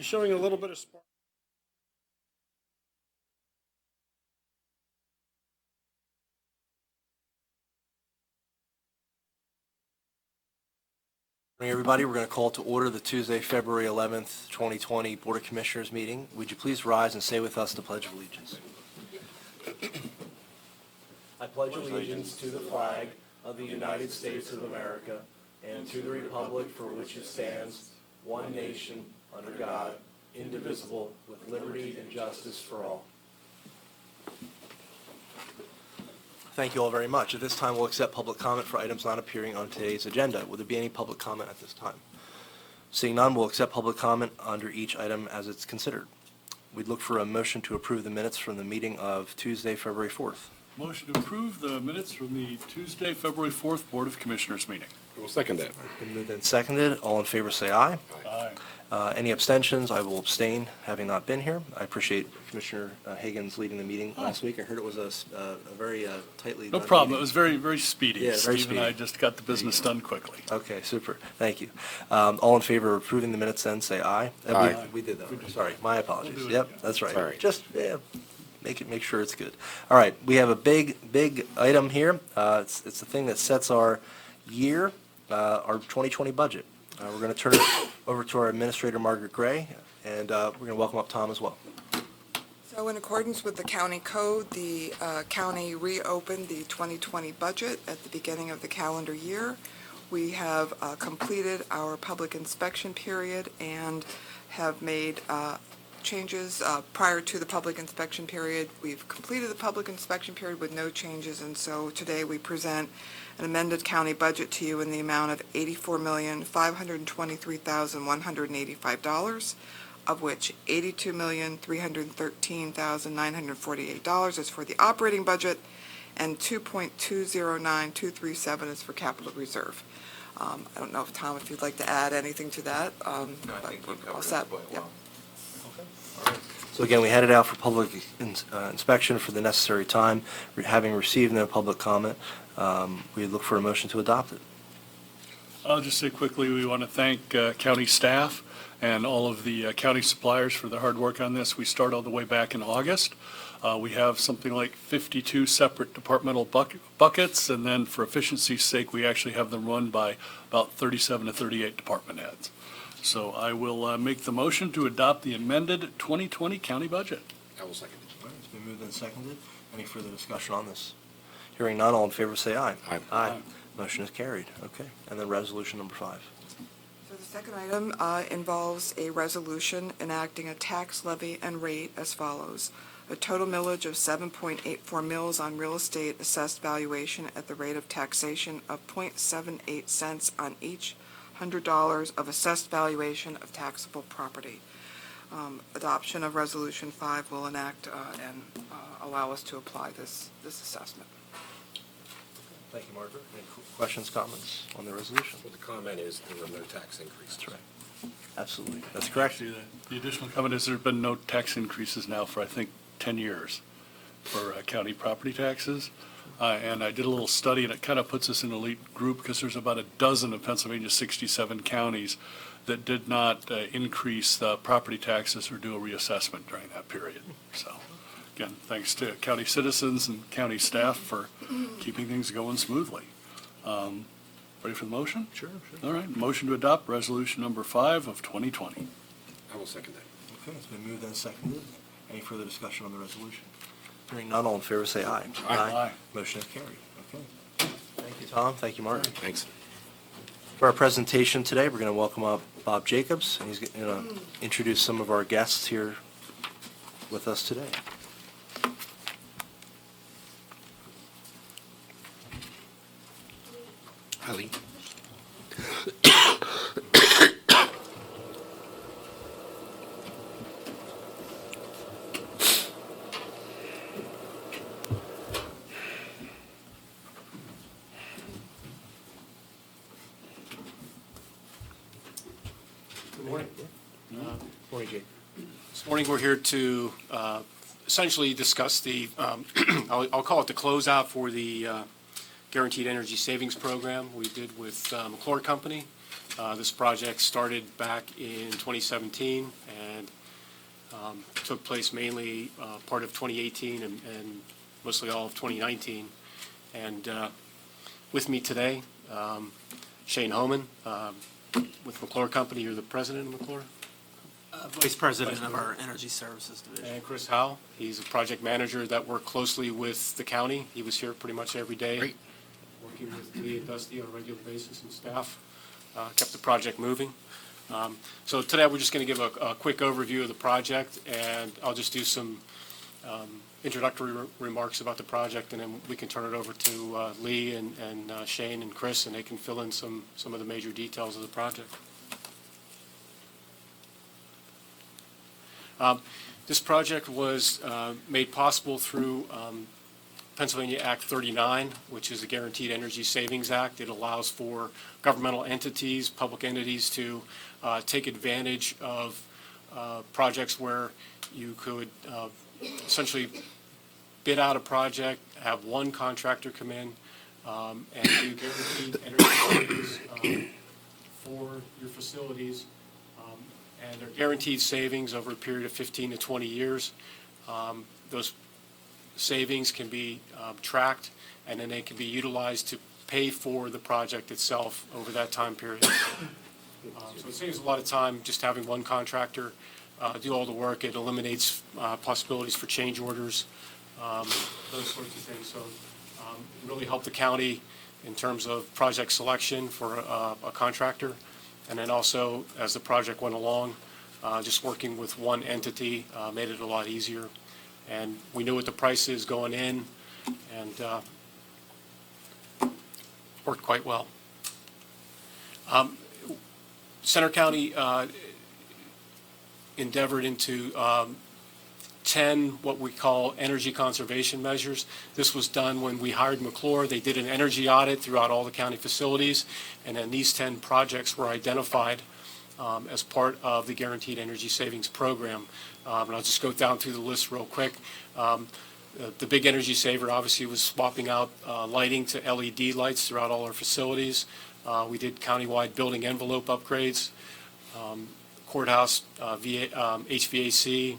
showing a little bit of spark. Good morning, everybody. We're going to call to order the Tuesday, February 11th, 2020 Board of Commissioners meeting. Would you please rise and say with us the Pledge of Allegiance? I pledge allegiance to the flag of the United States of America and to the republic for which it stands, one nation, under God, indivisible, with liberty and justice for all. Thank you all very much. At this time, we'll accept public comment for items not appearing on today's agenda. Would there be any public comment at this time? Seeing none, we'll accept public comment under each item as it's considered. We'd look for a motion to approve the minutes from the meeting of Tuesday, February 4th. Motion to approve the minutes from the Tuesday, February 4th Board of Commissioners meeting. We'll second that. Been moved and seconded. All in favor say aye. Aye. Any abstentions? I will abstain, having not been here. I appreciate Commissioner Hagan's leading the meeting last week. I heard it was a very tightly No done problem. meeting. It was very, very speedy. Yeah, very Steve and I speedy. just got the business done quickly. Okay, super. Thank you. All in favor of approving the minutes then, say aye. Aye. We did that. Sorry, my apologies. We'll do it Yep, again. that's right. All right. Just, make sure it's good. All right, we have a big item here. It's the thing that sets our year, our 2020 budget. We're going to turn it over to our Administrator, Margaret Gray, and we're going to welcome up Tom as well. So in accordance with the county code, the county reopened the 2020 budget at the beginning of the calendar year. We have completed our public inspection period and have made changes prior to the public inspection period. We've completed the public inspection period with no changes, and so today we present an amended county budget to you in the amount of $84,523,185, of which $82,313,948 is for the operating budget and $2.209237 is for capital reserve. I don't know if, Tom, if you'd like to add anything to that. No, I think you covered it quite well. So again, we had it out for public inspection for the necessary time. Having received no public comment, we look for a motion to adopt it. I'll just say quickly, we want to thank county staff and all of the county suppliers for their hard work on this. We started all the way back in August. We have something like 52 separate departmental buckets, and then for efficiency's sake, we actually have them run by about 37 to 38 department heads. So I will make the motion to adopt the amended 2020 county budget. I will second it. All right, it's been moved and seconded. Any further discussion on this? Hearing none, all in favor say aye. Aye. Aye. Motion is carried. Okay. And then resolution number 5. So the second item involves a resolution enacting a tax levy and rate as follows. A total millage of 7.84 mils on real estate assessed valuation at the rate of taxation of .78 cents on each $100 of assessed valuation of taxable property. Adoption of Resolution 5 will enact and allow us to apply this assessment. Thank you, Margaret. Any questions, comments on the resolution? Well, the comment is there were no tax increases. That's right. Absolutely. That's correct. Actually, the additional comment is there have been no tax increases now for, I think, 10 years for county property taxes. And I did a little study, and it kind of puts us in an elite group because there's about a dozen of Pennsylvania's 67 counties that did not increase the property taxes or do a reassessment during that period. So, again, thanks to county citizens and county staff for keeping things going smoothly. Ready for the motion? Sure. All right, motion to adopt resolution number 5 of 2020. I will second that. Okay, it's been moved and seconded. Any further discussion on the resolution? Hearing none, all in favor say aye. Aye. Motion is carried. Okay. Thank you, Tom. Thank you, Margaret. Thanks. For our presentation today, we're going to welcome up Bob Jacobs, and he's going to introduce some of our guests here with us today. Hi, Lee. Good morning. Morning, Jake. This morning, we're here to essentially discuss the, I'll call it the closeout for the Guaranteed Energy Savings Program we did with McClure Company This project started back in 2017 and took place mainly part of 2018 and mostly all of 2019. And with me today, Shane Homan with McClure Company. You're the president of McClure? Vice President of our Energy Services Division. And Chris Howell, he's a project manager that worked closely with the county. He was here pretty much every day. Great. Working with Lee and Dusty on a regular basis and staff, kept the project moving. So today we're just going to give a quick overview of the project, and I'll just do some introductory remarks about the project, and then we can turn it over to Lee and Shane and Chris, and they can fill in some of the major details of the project. This project was made possible through Pennsylvania Act 39, which is the Guaranteed Energy Savings Act. It allows for governmental entities, public entities to take advantage of projects where you could essentially bid out a project, have one contractor come in, and do guaranteed energy savings for your facilities. And they're guaranteed savings over a period of 15 to 20 years. Those savings can be tracked, and then they can be utilized to pay for the project itself over that time period. So it saves a lot of time just having one contractor do all the work. It eliminates possibilities for change orders, those sorts of things. So it really helped the county in terms of project selection for a contractor. And then also, as the project went along, just working with one entity made it a lot easier. And we knew what the price is going in, and worked quite well. Center County endeavored into 10 what we call energy conservation measures. This was done when we hired McClure. They did an energy audit throughout all the county facilities, and then these 10 projects were identified as part of the Guaranteed Energy Savings Program. And I'll just go down through the list real quick. The big energy saver obviously was swapping out lighting to LED lights throughout all our facilities. We did countywide building envelope upgrades, courthouse HVAC.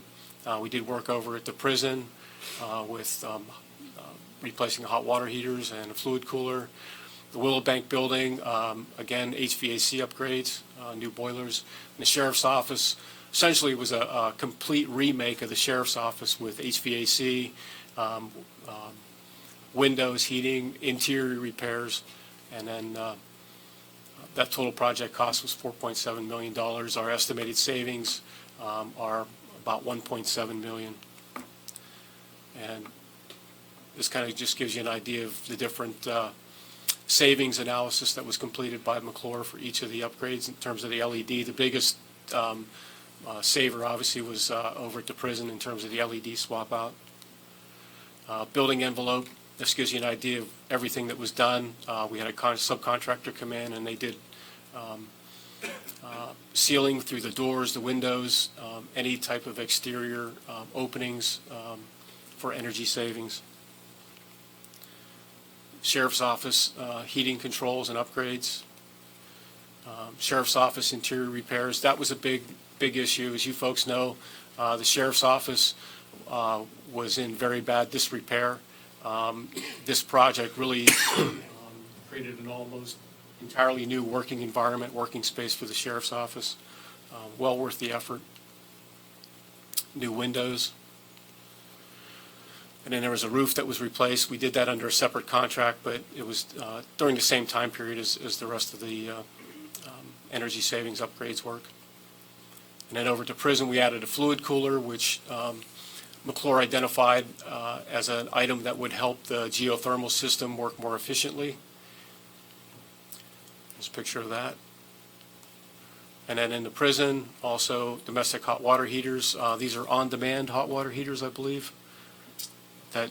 We did work over at the prison with replacing hot water heaters and a fluid cooler. The Willow Bank building, again, HVAC upgrades, new boilers. And the sheriff's office essentially was a complete remake of the sheriff's office with HVAC, windows, heating, interior repairs, and then that total project cost was $4.7 million. Our estimated savings are about $1.7 million. And this kind of just gives you an idea of the different savings analysis that was completed by McClure for each of the upgrades in terms of the LED. The biggest saver obviously was over at the prison in terms of the LED swap out. Building envelope, this gives you an idea of everything that was done. We had a subcontractor come in and they did sealing through the doors, the windows, any type of exterior openings for energy savings. Sheriff's Office heating controls and upgrades. Sheriff's Office interior repairs. That was a big issue. As you folks know, the Sheriff's Office was in very bad disrepair. This project really created an almost entirely new working environment, working space for the Sheriff's Office. Well worth the effort. New windows. And then there was a roof that was replaced. We did that under a separate contract, but it was during the same time period as the rest of the energy savings upgrades work. And then over to prison, we added a fluid cooler, which McClure identified as an item that would help the geothermal system work more efficiently. There's a picture of that. And then in the prison, also domestic hot water heaters. These are on-demand hot water heaters, I believe, that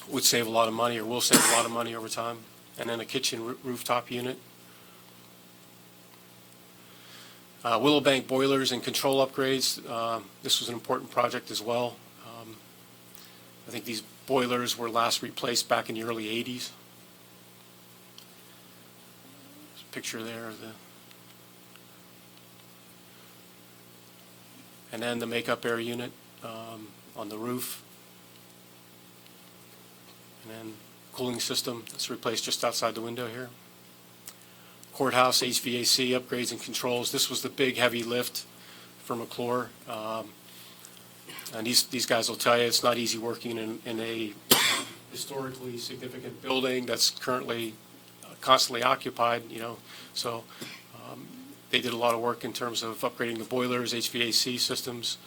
would save a lot of money or will save a lot of money over time. And then a kitchen rooftop unit. Willow Bank boilers and control upgrades. This was an important project as well. I think these boilers were last replaced back in the early 80s. picture there. And then the makeup air unit on the roof. And then cooling system that's replaced just outside the window here. Courthouse HVAC upgrades and controls. This was the big heavy lift for McClure. And these guys will tell you it's not easy working in a historically significant building that's currently constantly occupied, So they did a lot of work in terms of upgrading the boilers, HVAC systems.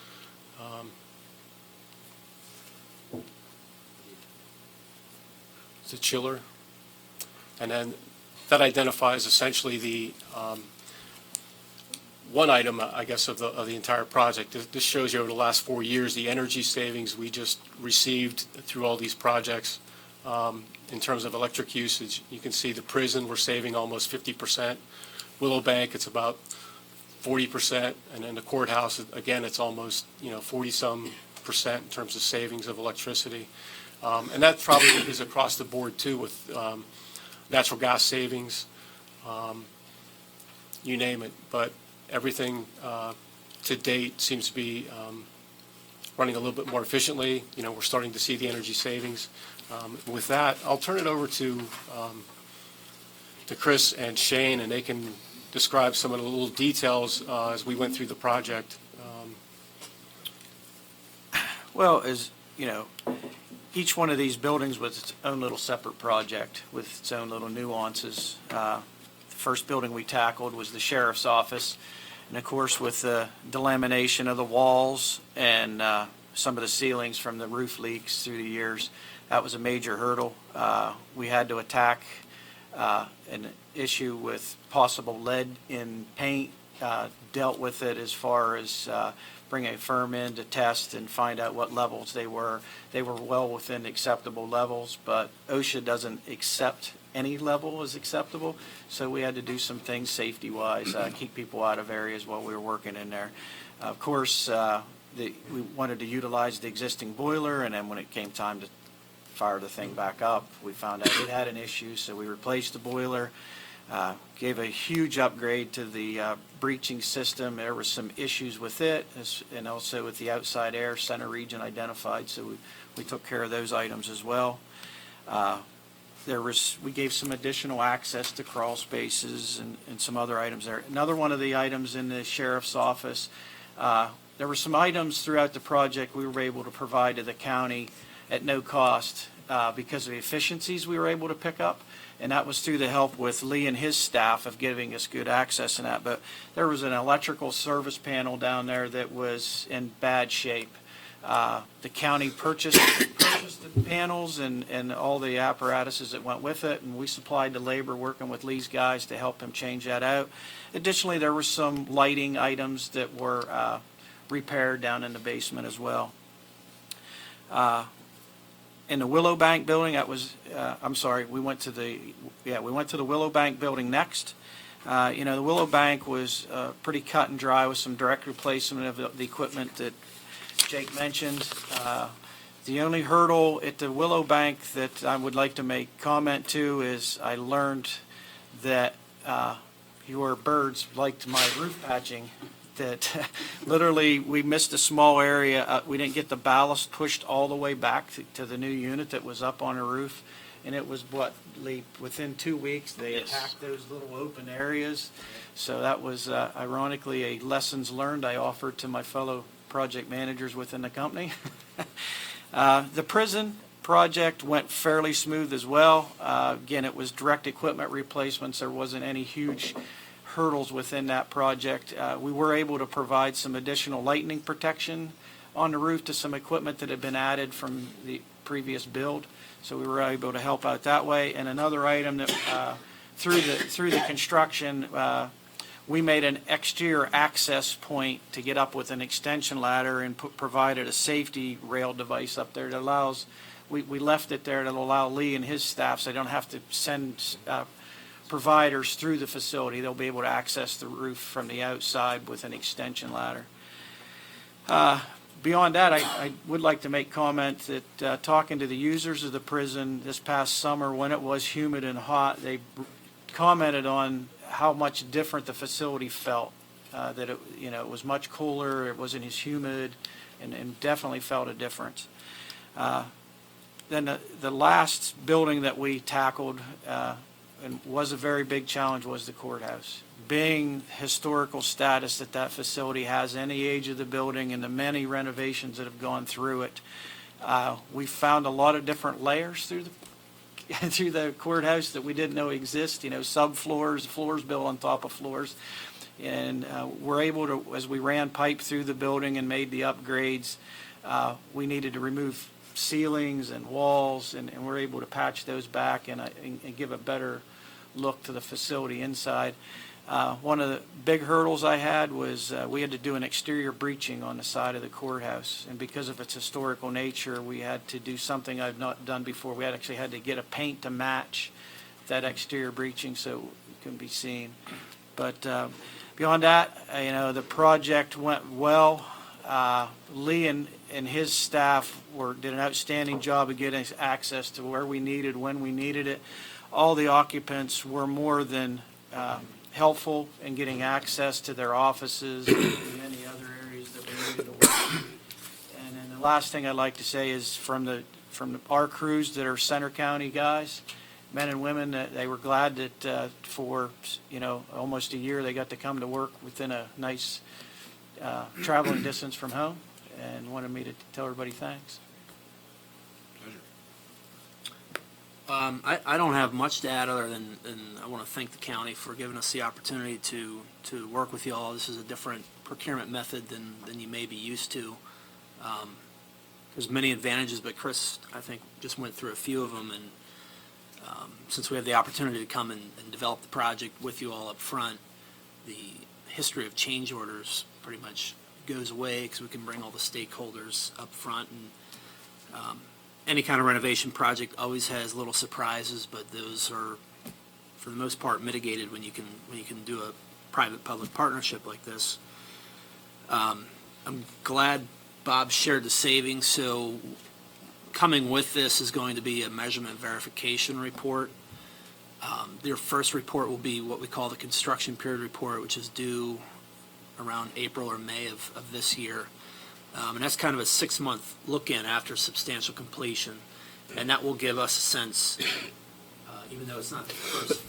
It's a chiller. And then that identifies essentially the one item, I guess, of the entire project. This shows you over the last 4 years the energy savings we just received through all these projects. In terms of electric usage, you can see the prison, we're saving almost 50%. Willow Bank, it's about 40%. And then the courthouse, again, it's almost, 40-some% in terms of savings of electricity. And that probably is across the board, too, with natural gas savings, you name it. But everything to date seems to be running a little bit more efficiently. We're starting to see the energy savings. With that, I'll turn it over to Chris and Shane, and they can describe some of the little details as we went through the project. Well, as you know, each one of these buildings was its own little separate project with its own little nuances. The first building we tackled was the sheriff's office, and of course with the delamination of the walls and some of the ceilings from the roof leaks through the years, that was a major hurdle. We had to attack an issue with possible lead in paint, dealt with it as far as bringing a firm in to test and find out what levels they were. They were well within acceptable levels, but OSHA doesn't accept any level as acceptable, so we had to do some things safety-wise, keep people out of areas while we were working in there. Of course, we wanted to utilize the existing boiler, and then when it came time to fire the thing back up, we found out it had an issue, so we replaced the boiler, gave a huge upgrade to the breaching system. There were some issues with it, and also with the outside air center region identified, so we took care of those items as well. We gave some additional access to crawl spaces and some other items there. Another one of the items in the sheriff's office, there were some items throughout the project we were able to provide to the county at no cost because of the efficiencies we were able to pick up, and that was through the help with Lee and his staff of giving us good access in that. But there was an electrical service panel down there that was in bad shape. The county purchased the panels and all the apparatuses that went with it, and we supplied the labor working with Lee's guys to help him change that out. Additionally, there were some lighting items that were repaired down in the basement as well. In the Willow Bank building, that was, we went to the Willow Bank building next. The Willow Bank was pretty cut and dry with some direct replacement of the equipment that Jake mentioned. The only hurdle at the Willow Bank that I would like to make comment to is I learned that your birds liked my roof patching, that literally we missed a small area. We didn't get the ballast pushed all the way back to the new unit that was up on the roof. And it was within 2 weeks, they attacked those little open areas. So that was ironically a lessons learned I offered to my fellow project managers within the company. The prison project went fairly smooth as well. Again, it was direct equipment replacements. There wasn't any huge hurdles within that project. We were able to provide some additional lightning protection on the roof to some equipment that had been added from the previous build. So we were able to help out that way. And another item that through the construction, we made an exterior access point to get up with an extension ladder and provided a safety rail device up there that allows, we left it there to allow Lee and his staff, so they don't have to send providers through the facility. They'll be able to access the roof from the outside with an extension ladder. Beyond that, I would like to make comment that talking to the users of the prison this past summer when it was humid and hot, they commented on how much different the facility felt. That it was much cooler, it wasn't as humid, and definitely felt a difference. Then the last building that we tackled and was a very big challenge was the courthouse. Being historical status that facility has, any age of the building and the many renovations that have gone through it, we found a lot of different layers through the courthouse that we didn't know exist, subfloors, floors built on top of floors. And we're able to, as we ran pipe through the building and made the upgrades, we needed to remove ceilings and walls, and we're able to patch those back and give a better look to the facility inside. One of the big hurdles I had was we had to do an exterior breaching on the side of the courthouse, and because of its historical nature, we had to do something I've not done before. We actually had to get a paint to match that exterior breaching so it can be seen. But beyond that, the project went well. Lee and his staff did an outstanding job of getting us access to where we needed, when we needed it. All the occupants were more than helpful in getting access to their offices and many other areas that we needed to work. And then the last thing I'd like to say is from our crews that are Center County guys, men and women, they were glad that for almost a year they got to come to work within a nice traveling distance from home, and wanted me to tell everybody thanks. I don't have much to add other than I want to thank the county for giving us the opportunity to work with you all. This is a different procurement method than you may be used to. There's many advantages, but Chris, I think, just went through a few of them. And since we have the opportunity to come and develop the project with you all up front, the history of change orders pretty much goes away because we can bring all the stakeholders up front. And any kind of renovation project always has little surprises, but those are, for the most part, mitigated when you can do a private-public partnership like this. I'm glad Bob shared the savings. So coming with this is going to be a measurement verification report. Their first report will be what we call the construction period report, which is due around April or May of this year. And that's kind of a 6-month look-in after substantial completion. And that will give us a sense, even though it's not the first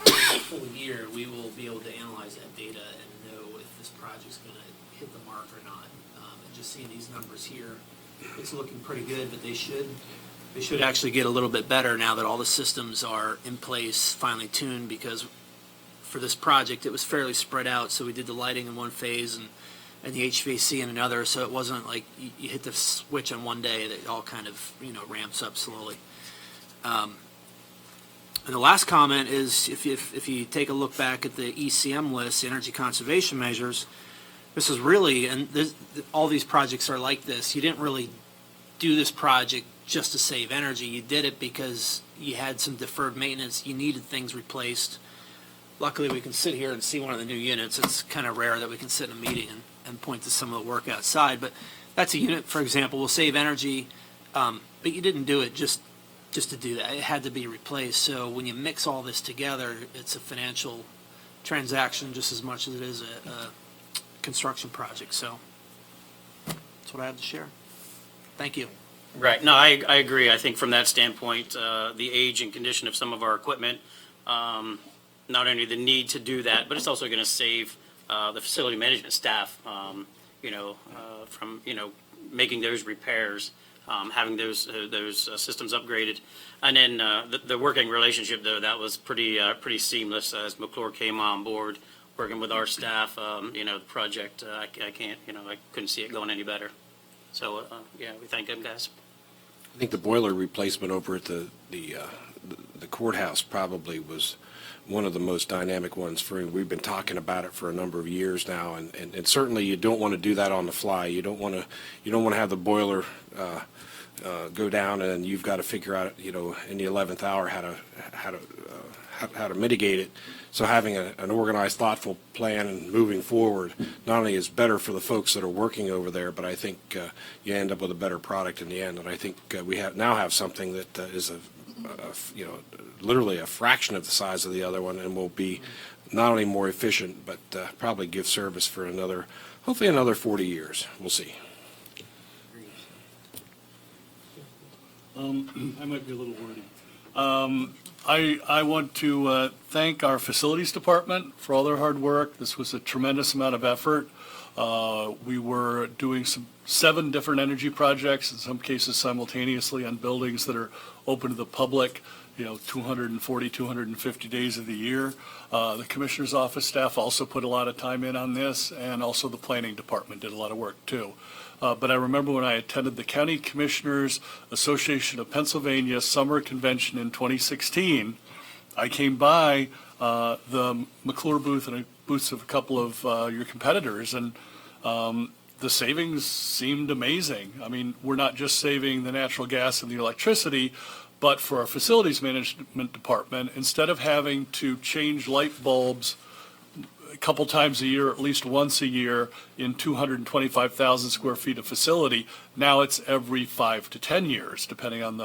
full year, we will be able to analyze that data and know if this project's going to hit the mark or not. And just seeing these numbers here, it's looking pretty good, but they should actually get a little bit better now that all the systems are in place, finely tuned, because for this project it was fairly spread out. So we did the lighting in one phase and the HVAC in another, so it wasn't like you hit the switch on one day, it all kind of ramps up slowly. And the last comment is if you take a look back at the ECM list, energy conservation measures, this is really, and all these projects are like this, you didn't really do this project just to save energy. You did it because you had some deferred maintenance, you needed things replaced. Luckily, we can sit here and see one of the new units. It's kind of rare that we can sit in a meeting and point to some of the work outside. But that's a unit, for example, will save energy, but you didn't do it just to do that. It had to be replaced. So when you mix all this together, it's a financial transaction just as much as it is a construction project. So that's what I have to share. Thank you. Right. No, I agree. I think from that standpoint, the age and condition of some of our equipment, not only the need to do that, but it's also going to save the facility management staff, from making those repairs, having those systems upgraded, and then the working relationship though that was pretty seamless as McClure came on board, working with our staff. The project I couldn't see it going any better. So we thank them guys. I think the boiler replacement over at the courthouse probably was one of the most dynamic ones we've been talking about it for a number of years now, and certainly you don't want to do that on the fly. You don't want to have the boiler go down and you've got to figure out in the 11th hour how to mitigate it. So having an organized, thoughtful plan and moving forward not only is better for the folks that are working over there, but I think you end up with a better product in the end. And I think we now have something that is literally a fraction of the size of the other one, and will be not only more efficient, but probably give service for hopefully another 40 years. We'll see. I might be a little wordy. I want to thank our facilities department for all their hard work. This was a tremendous amount of effort. We were doing 7 different energy projects, in some cases simultaneously, on buildings that are open to the public, 240, 250 days of the year. The Commissioner's Office staff also put a lot of time in on this, and also the planning department did a lot of work too. But I remember when I attended the County Commissioners Association of Pennsylvania Summer Convention in 2016, I came by the McClure booth and booths of a couple of your competitors, and the savings seemed amazing. I mean, we're not just saving the natural gas and the electricity, but for our facilities management department, instead of having to change light bulbs a couple times a year, at least once a year, in 225,000 square feet of facility, now it's every 5 to 10 years, depending on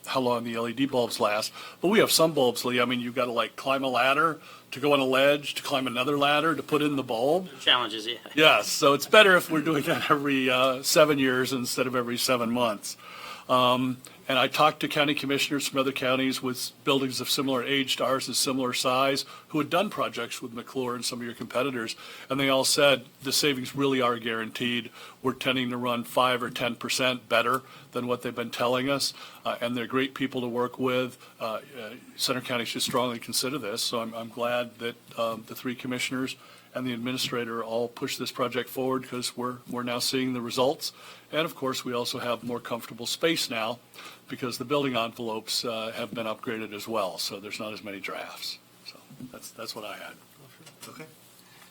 how long the LED bulbs last. But we have some bulbs, Lee, I mean, you've got to climb a ladder to go on a ledge, to climb another ladder to put in the bulb. Challenges, yeah. Yes, so it's better if we're doing that every 7 years instead of every 7 months. And I talked to county commissioners from other counties with buildings of similar age to ours, of similar size, who had done projects with McClure and some of your competitors, and they all said the savings really are guaranteed. We're tending to run 5 or 10% better than what they've been telling us, and they're great people to work with. Center County should strongly consider this, so I'm glad that the 3 commissioners and the administrator all push this project forward, because we're now seeing the results. And of course, we also have more comfortable space now, because the building envelopes have been upgraded as well, so there's not as many drafts. So that's what I had. Okay.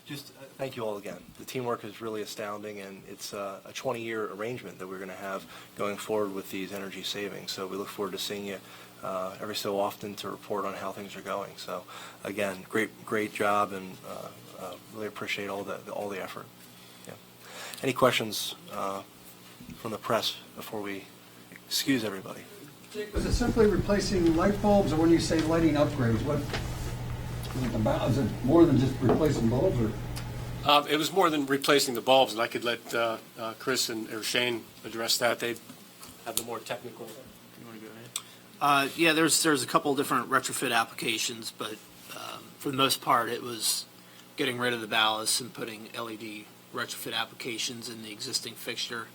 Just thank you all again. The teamwork is really astounding, and it's a 20-year arrangement that we're going to have going forward with these energy savings. So we look forward to seeing you every so often to report on how things are going. So again, great job, and really appreciate all the effort. Yeah. Any questions from the press before we excuse everybody? Jake, was it simply replacing light bulbs, or when you say lighting upgrades, what is it more than just replacing bulbs, or? It was more than replacing the bulbs, and I could let Chris or Shane address that. They have the more technical. You want to go ahead? Yeah, there's a couple of different retrofit applications, but for the most part, it was getting rid of the ballast and putting LED retrofit applications in the existing fixture.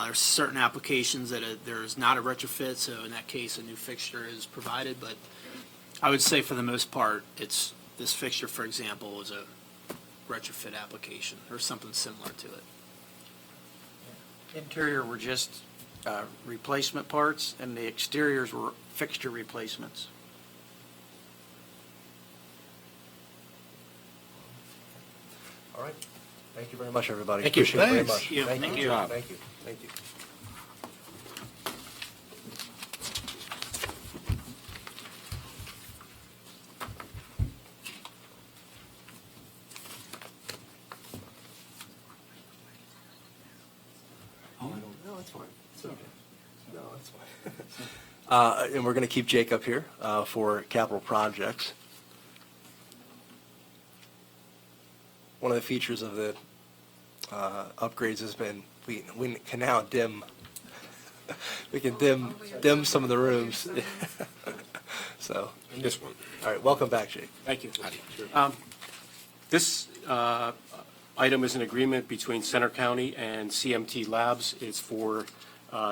There's certain applications that there's not a retrofit, so in that case, a new fixture is provided. But I would say for the most part, it's this fixture, for example, is a retrofit application or something similar to it. Interior were just replacement parts, and the exteriors were fixture replacements. All right. Thank you very much, everybody. Thank you. Appreciate it very Thanks. much. Yeah, Thank thank you. you. Thank you. Thank you. No, that's fine. It's okay. No, that's fine. And we're going to keep Jake up here for capital projects. One of the features of the upgrades has been we can now dim. We can dim some of the rooms. So This one. all right, welcome back, Jake. Thank you. This item is an agreement between Center County and CMT Labs. It's for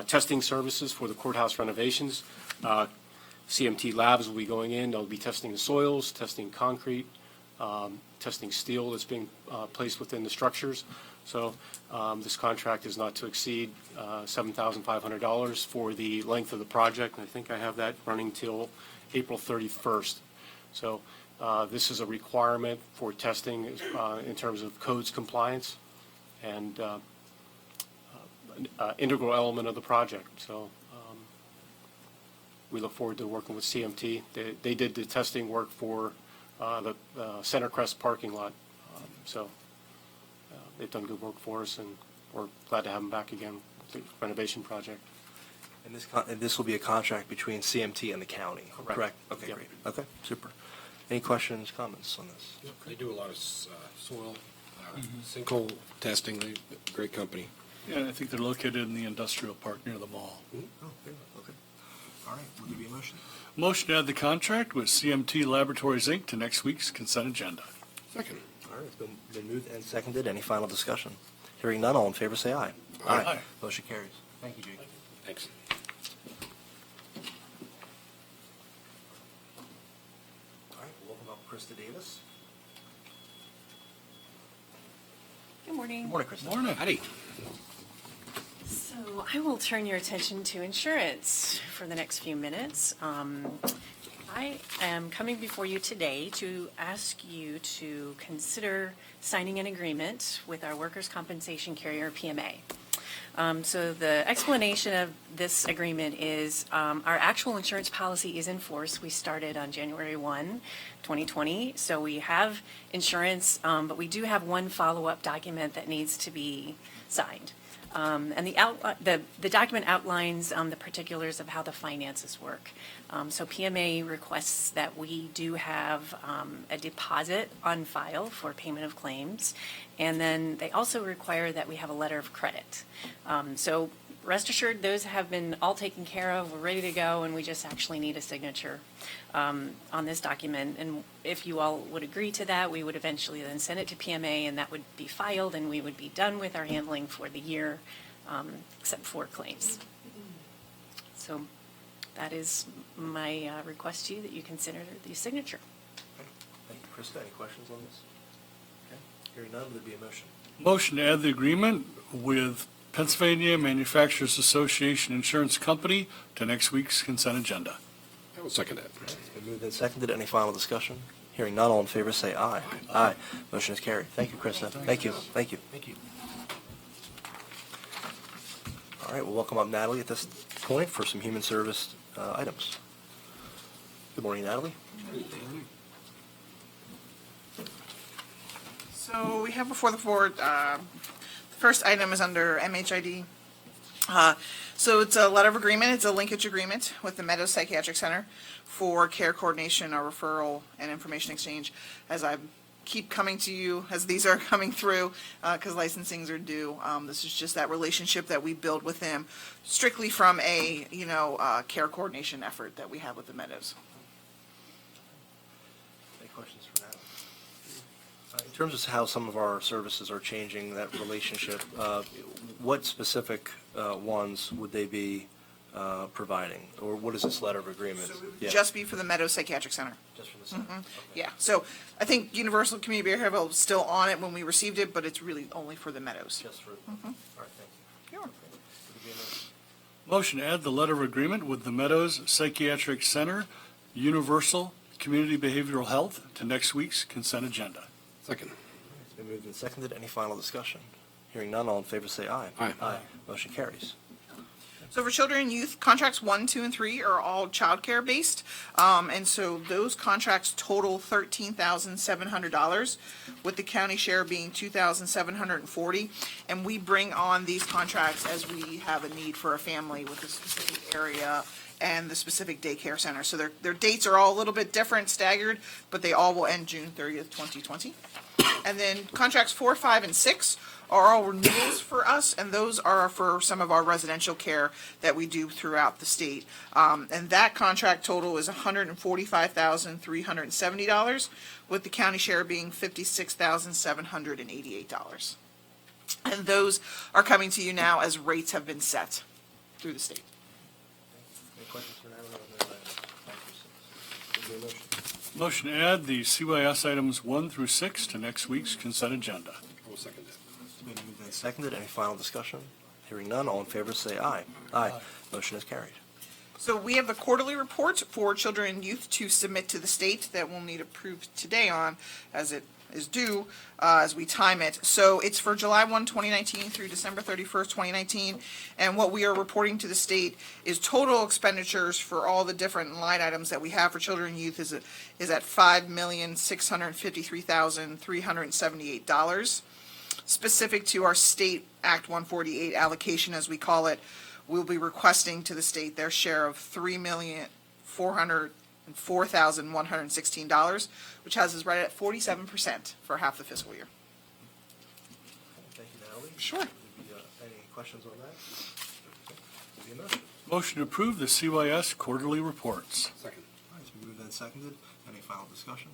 testing services for the courthouse renovations. CMT Labs will be going in. They'll be testing the soils, testing concrete, testing steel that's being placed within the structures. So this contract is not to exceed $7,500 for the length of the project. And I think I have that running till April 31st. So this is a requirement for testing in terms of codes compliance, and an integral element of the project. So we look forward to working with CMT. They did the testing work for the Center Crest parking lot. So they've done good work for us, and we're glad to have them back again with the renovation project. And this will be a contract between CMT and the county, correct? Okay, Yep. great. Okay, super. Any questions, comments on this? They do a lot of soil, sinkhole testing, great company. Yeah, and I think they're located in the industrial park near the mall. Oh, good, okay. All right, we'll give you a motion. Motion to add the contract with CMT Laboratories, Inc. to next week's consent agenda. Second. All right, it's been moved and seconded. Any final discussion? Hearing none, all in favor say aye. Aye. Motion carries. Thank you, Jake. Thanks. All right, welcome up Krista Davis. Good morning. Good morning, Krista. Morning. Howdy. So I will turn your attention to insurance for the next few minutes. I am coming before you today to ask you to consider signing an agreement with our workers' compensation carrier, PMA. So the explanation of this agreement is our actual insurance policy is in force. We started on January 1, 2020. So we have insurance, but we do have one follow-up document that needs to be signed. And the document outlines the particulars of how the finances work. So PMA requests that we do have a deposit on file for payment of claims, and then they also require that we have a letter of credit. So rest assured, those have been all taken care of. We're ready to go, and we just actually need a signature on this document. And if you all would agree to that, we would eventually then send it to PMA, and that would be filed, and we would be done with our handling for the year, except for claims. So that is my request to you, that you consider the signature. Thank you, Krista. Any questions on this? Okay. Hearing none, would there be a motion? Motion to add the agreement with Pennsylvania Manufacturers Association Insurance Company to next week's consent agenda. I will second that. It's been moved and seconded. Any final discussion? Hearing none, all in favor say aye. Aye. Motion is carried. Thank you, Krista. Thank you. Thank you. Thank you. All right, we'll welcome up Natalie at this point for some human service items. Good morning, Natalie. So we have before the board, the first item is under MHID. So it's a letter of agreement, it's a linkage agreement with the Meadows Psychiatric Center for care coordination or referral and information exchange. As I keep coming to you, as these are coming through, because licensings are due, this is just that relationship that we build with them, strictly from a, care coordination effort that we have with the Meadows. Any questions for Natalie? In terms of how some of our services are changing that relationship, what specific ones would they be providing? Or what is this letter of agreement? So it would Yeah, just be for the Meadows Psychiatric Center. just for the center? Okay. Yeah, so I think Universal Community Behavioral was still on it when we received it, but it's really only for the Meadows. Just for, all right, thank you. Sure. Okay. Would there be a motion? Motion to add the letter of agreement with the Meadows Psychiatric Center, Universal Community Behavioral Health to next week's consent agenda. Second. It's been moved and seconded. Any final discussion? Hearing none, all in favor say aye. Aye. Aye. Motion carries. So for children and youth, contracts 1, 2, and 3 are all childcare based. And so those contracts total $13,700, with the county share being $2,740. And we bring on these contracts as we have a need for a family with a specific area and the specific daycare center. So their dates are all a little bit different, staggered, but they all will end June 30th, 2020. And then contracts 4, 5, and 6 are all renewals for us, and those are for some of our residential care that we do throughout the state. And that contract total is $145,370, with the county share being $56,788. And those are coming to you now as rates have been set through the state. Any questions for Natalie on those items? Thank you. Would there be a motion? Motion to add the CYS items 1 through 6 to next week's consent agenda. I will second that. It's been moved and seconded. Any final discussion? Hearing none, all in favor say aye. Aye. Motion is carried. So we have the quarterly report for children and youth to submit to the state that we'll need approved today on, as it is due, as we time it. So it's for July 1, 2019 through December 31st, 2019. And what we are reporting to the state is total expenditures for all the different line items that we have for children and youth is at $5,653,378. Specific to our state Act 148 allocation, as we call it, we'll be requesting to the state their share of $3,409,000 $4,116, which has us right at 47% for half the fiscal year. Thank you, Natalie. Sure. Any questions on that? Be a motion. Motion to approve the CYS quarterly reports. Second. All right, it's been moved and seconded. Any final discussion?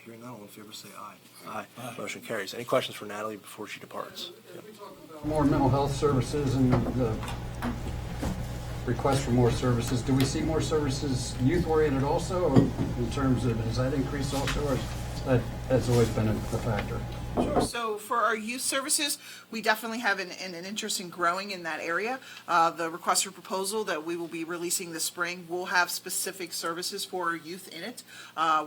Hearing none, all in favor say aye. Aye. Motion carries. Any questions for Natalie before she departs? Yep. More mental health services and the request for more services. Do we see more services youth-oriented also, or in terms of, has that increased also, or that's always been a factor? Sure. So for our youth services, we definitely have an interest in growing in that area. The request for proposal that we will be releasing this spring will have specific services for our youth in it.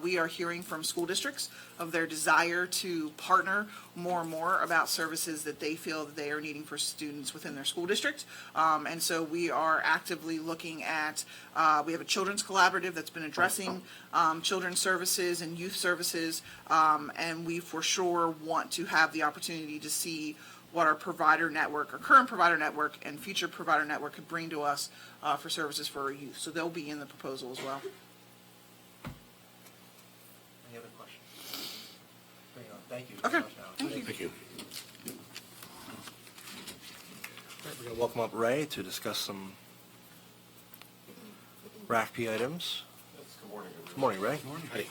We are hearing from school districts of their desire to partner more and more about services that they feel that they are needing for students within their school district. And so we are actively looking at, we have a children's collaborative that's been addressing children's services and youth services. And we for sure want to have the opportunity to see what our provider network, our current provider network and future provider network could bring to us for services for our youth. So they'll be in the proposal as well. Any other questions? Hearing none, thank you. Okay. very much, Natalie. Thank you. Thank you. All right, we're going to welcome up Ray to discuss some RACP items. Good morning. Good morning, Ray. Hey.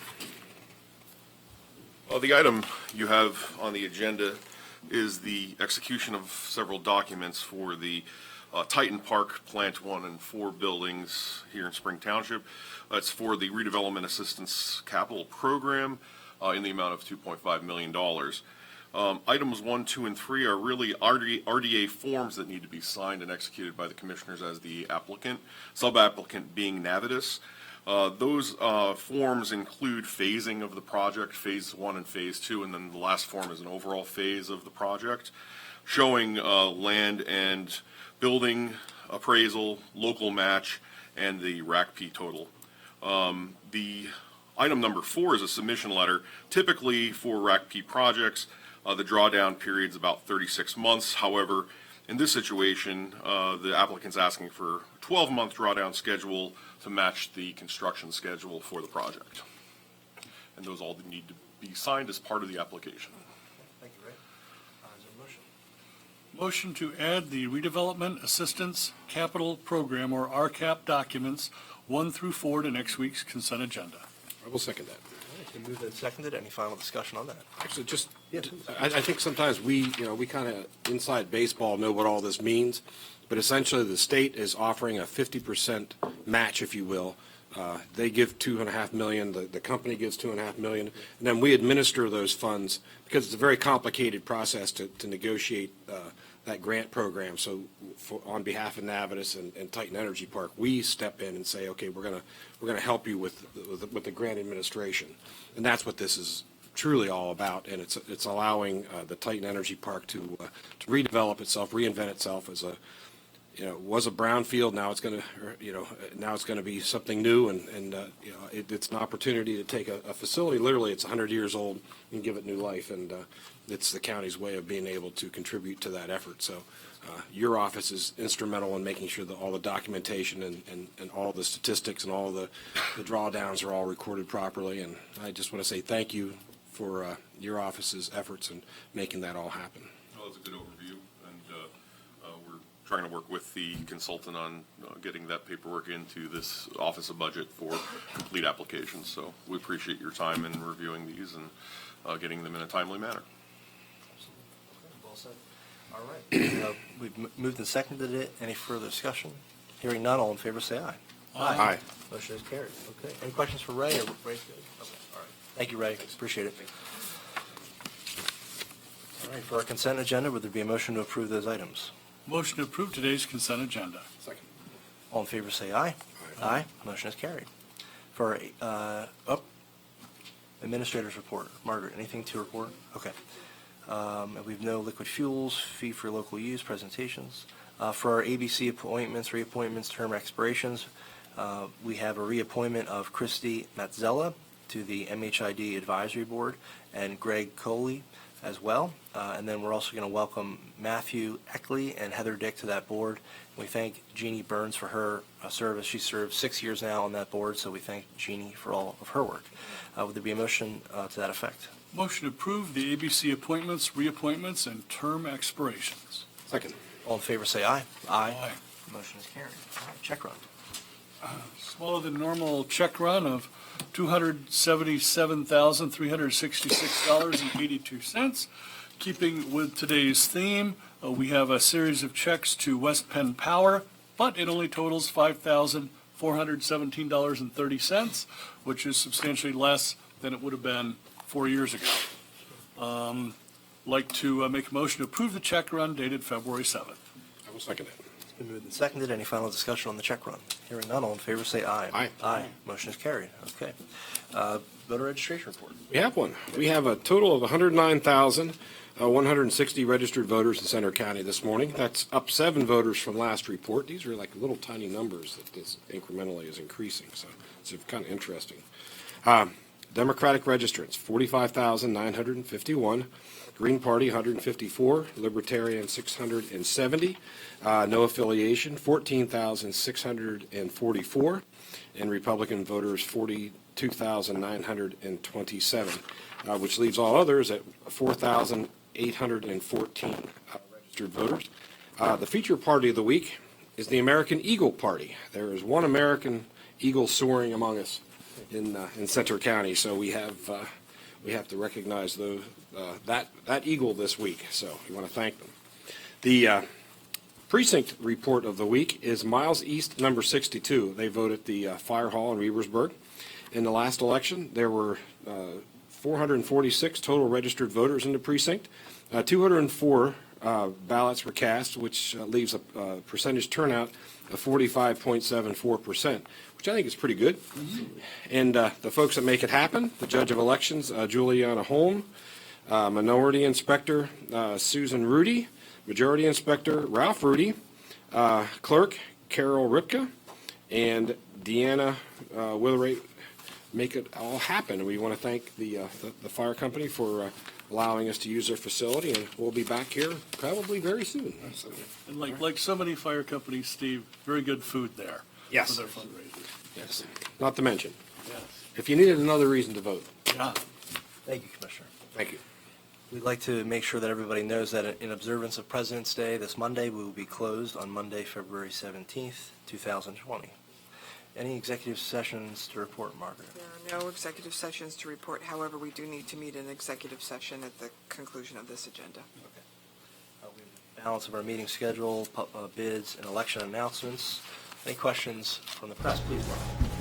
Well, the item you have on the agenda is the execution of several documents for the Titan Park Plant 1 and 4 buildings here in Spring Township. It's for the Redevelopment Assistance Capital Program in the amount of $2.5 million. Items 1, 2, and 3 are really RDA forms that need to be signed and executed by the commissioners as the applicant, sub-applicant being Navitas. Those forms include phasing of the project, phase 1 and phase 2, and then the last form is an overall phase of the project, showing land and building appraisal, local match, and the RACP total. The item number 4 is a submission letter. Typically for RACP projects, the drawdown period is about 36 months. However, in this situation, the applicant's asking for a 12-month drawdown schedule to match the construction schedule for the project. And those all need to be signed as part of the application. Thank you, Ray. Is there a motion? Motion to add the Redevelopment Assistance Capital Program, or RCAP, documents 1 through 4 to next week's consent agenda. I will second that. All right, it's been moved and seconded. Any final discussion on that? Actually, just, Yeah. I think sometimes we kind of inside baseball know what all this means, but essentially the state is offering a 50% match, if you will. They give $2.5 million, the company gives $2.5 million, and then we administer those funds because it's a very complicated process to negotiate that grant program. So on behalf of Navitas and Titan Energy Park, we step in and say, okay, we're gonna help you with the grant administration, and that's what this is truly all about. And it's allowing the Titan Energy Park to redevelop itself, reinvent itself as a, it was a brownfield. Now it's going to, now it's going to be something new, and it's an opportunity to take a facility. Literally, it's 100 years old and give it new life, and it's the county's way of being able to contribute to that effort. So, your office is instrumental in making sure that all the documentation and all the statistics and all the drawdowns are all recorded properly. And I just want to say thank you for your office's efforts in making that all happen. Well, that's a good overview, and we're trying to work with the consultant on getting that paperwork into this Office of Budget for complete applications. So we appreciate your time in reviewing these and getting them in a timely manner. Well said. All right. We've moved and seconded it. Any further discussion? Hearing none, all in favor say aye. Aye. Motion is carried. Okay. Any questions for Ray? Or Ray's good? Okay. All right. Thank you, Ray. Appreciate it. All right. For our consent agenda, would there be a motion to approve those items? Motion to approve today's consent agenda. Second. All in favor say aye. Aye. Motion is carried. For Administrator's report. Margaret, anything to report? Okay. And we've no liquid fuels, fee for local use, presentations. For our ABC appointments, reappointments, term expirations, we have a reappointment of Christy Matzella to the MHID Advisory Board and Greg Coley as well. And then we're also going to welcome Matthew Eckley and Heather Dick to that board. We thank Jeannie Burns for her service. She served 6 years now on that board, so we thank Jeannie for all of her work. Would there be a motion to that effect? Motion to approve the ABC appointments, reappointments, and term expirations. Second. All in favor, say aye. Aye. Motion is carried. All right, check run. Smaller than normal check run of $277,366.82. Keeping with today's theme, we have a series of checks to West Penn Power, but it only totals $5,417.30, which is substantially less than it would have been 4 years ago. Like to make a motion to approve the check run dated February 7th. I will second it. It's been moved and seconded. Any final discussion on the check run? Hearing none, all in favor say aye. Aye. Aye. Motion is carried. Okay. Voter registration report. We have one. We have a total of 109,160 registered voters in Center County this morning. That's up 7 voters from last report. These are like little tiny numbers that this incrementally is increasing, so it's kind of interesting. Democratic registrants, 45,951. Green Party, 154. Libertarian, 670. No affiliation, 14,644. And Republican voters, 42,927, which leaves all others at 4,814 registered voters. The feature party of the week is the American Eagle Party. There is one American eagle soaring among us in Center County, so we have to recognize that eagle this week. So we want to thank them. The precinct report of the week is Miles East, number 62. They vote at the Fire Hall in Reversburg. In the last election, there were 446 total registered voters in the precinct. 204 ballots were cast, which leaves a percentage turnout of 45.74%, which I think is pretty good. And the folks that make it happen, the Judge of Elections, Juliana Holm, Minority Inspector Susan Rudy, Majority Inspector Ralph Rudy, Clerk Carol Ripka, and Deanna Witherate make it all happen. We want to thank the fire company for allowing us to use their facility, and we'll be back here probably very soon. So, And like so many fire companies, Steve, very good food there. Yes. For their fundraisers. yes, not to mention, Yes. if you needed another reason to vote, Yeah. Thank you, Commissioner. thank you. We'd like to make sure that everybody knows that in observance of President's Day this Monday, we will be closed on Monday, February 17th, 2020. Any executive sessions to report, Margaret? There are no executive sessions to report. However, we do need to meet an executive session at the conclusion of this agenda. Balance of our meeting schedule, bids, and election announcements. Any questions from the press, please,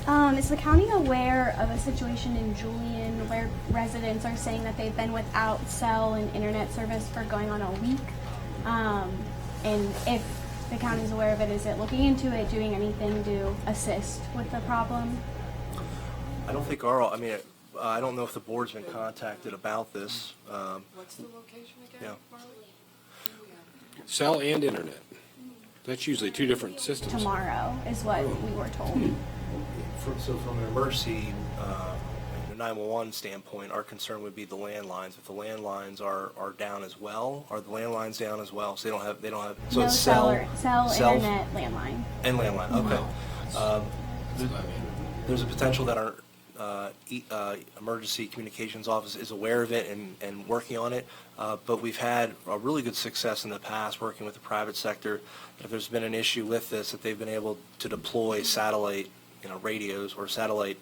Margaret? Is the county aware of a situation in Julian where residents are saying that they've been without cell and internet service for going on a week? And if the county's aware of it, is it looking into it, doing anything to assist with the problem? I don't think I don't know if the board's been contacted about this. What's the location again, Yeah. Marley? Cell and internet. That's usually 2 different systems. Tomorrow is what we were told. So from an emergency, 911 standpoint, our concern would be the landlines. If the landlines are down as well, are the landlines down as well? So they don't have. So No it's cell, cell, internet, landline. and landline. Okay. There's a potential that our emergency communications office is aware of it and working on it. But we've had a really good success in the past working with the private sector. If there's been an issue with this, that they've been able to deploy satellite, radios or satellite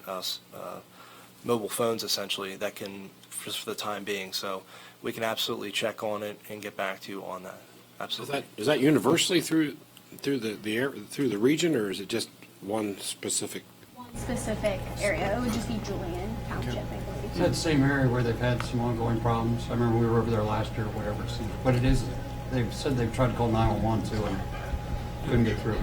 mobile phones essentially that can, just for the time being. So we can absolutely check on it and get back to you on that. Absolutely. Is that universally through the region, or is it just one specific? One specific area, it would just be Julian Township, I believe. It's that same area where they've had some ongoing problems. I remember we were over there last year or whatever. So what it is, they've said they've tried to call 911 too and couldn't get through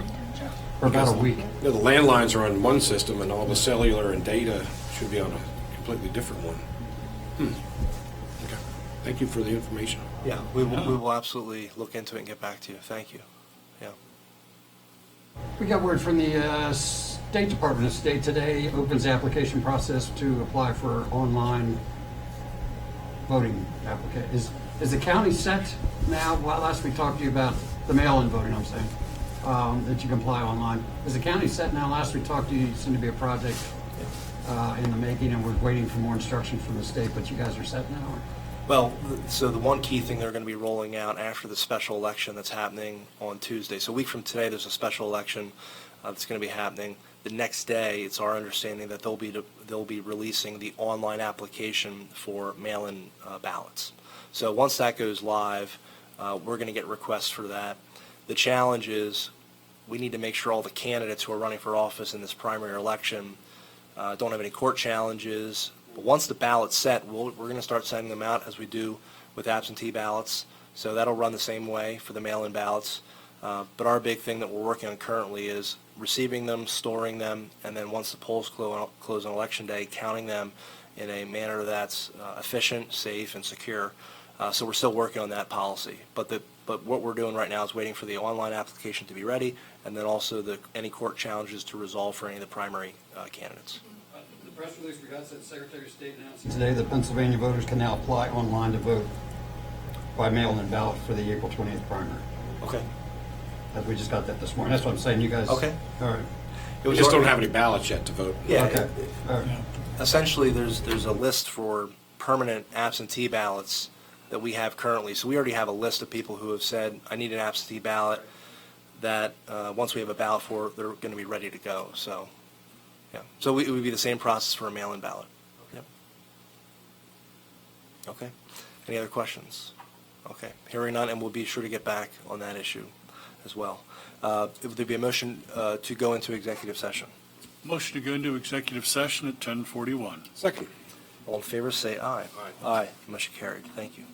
for about a week. The landlines are on one system, and all the cellular and data should be on a completely different one. Okay. Thank you for the information. Yeah, we will absolutely look into it and get back to you. Thank you. Yeah. We got word from the State Department of State today, opens the application process to apply for online voting application. Is the county set now, well, last we talked to you about the mail-in voting, I'm saying, that you can apply online. Is the county set now? Last we talked to you, it seemed to be a project in the making, and we're waiting for more instruction from the state, but you guys are set now? Or? Well, so the one key thing they're going to be rolling out after the special election that's happening on Tuesday. So a week from today, there's a special election that's going to be happening. The next day, it's our understanding that they'll be releasing the online application for mail-in ballots. So once that goes live, we're going to get requests for that. The challenge is we need to make sure all the candidates who are running for office in this primary election don't have any court challenges. But once the ballot's set, we're going to start sending them out as we do with absentee ballots. So that'll run the same way for the mail-in ballots. But our big thing that we're working on currently is receiving them, storing them, and then once the polls close on Election Day, counting them in a manner that's efficient, safe, and secure. So we're still working on that policy. But what we're doing right now is waiting for the online application to be ready, and then also any court challenges to resolve for any of the primary candidates. The press release we got said Secretary of State announced today that Pennsylvania voters can now apply online to vote by mail-in ballot for the April 20th primary. Okay. We just got that this morning. That's what I'm saying. You guys. Okay. All right. We just don't have any ballots yet to vote. Yeah. Okay. All right. Essentially, there's a list for permanent absentee ballots that we have currently. So we already have a list of people who have said, I need an absentee ballot, that once we have a ballot for, they're going to be ready to go. So, yeah. So it would be the same process for a mail-in ballot. Yep. Okay. Any other questions? Okay. Hearing none, and we'll be sure to get back on that issue as well. Would there be a motion to go into executive session? Motion to go into executive session at 10:41. Second. All in favor, say aye. Aye. Motion carried. Thank you.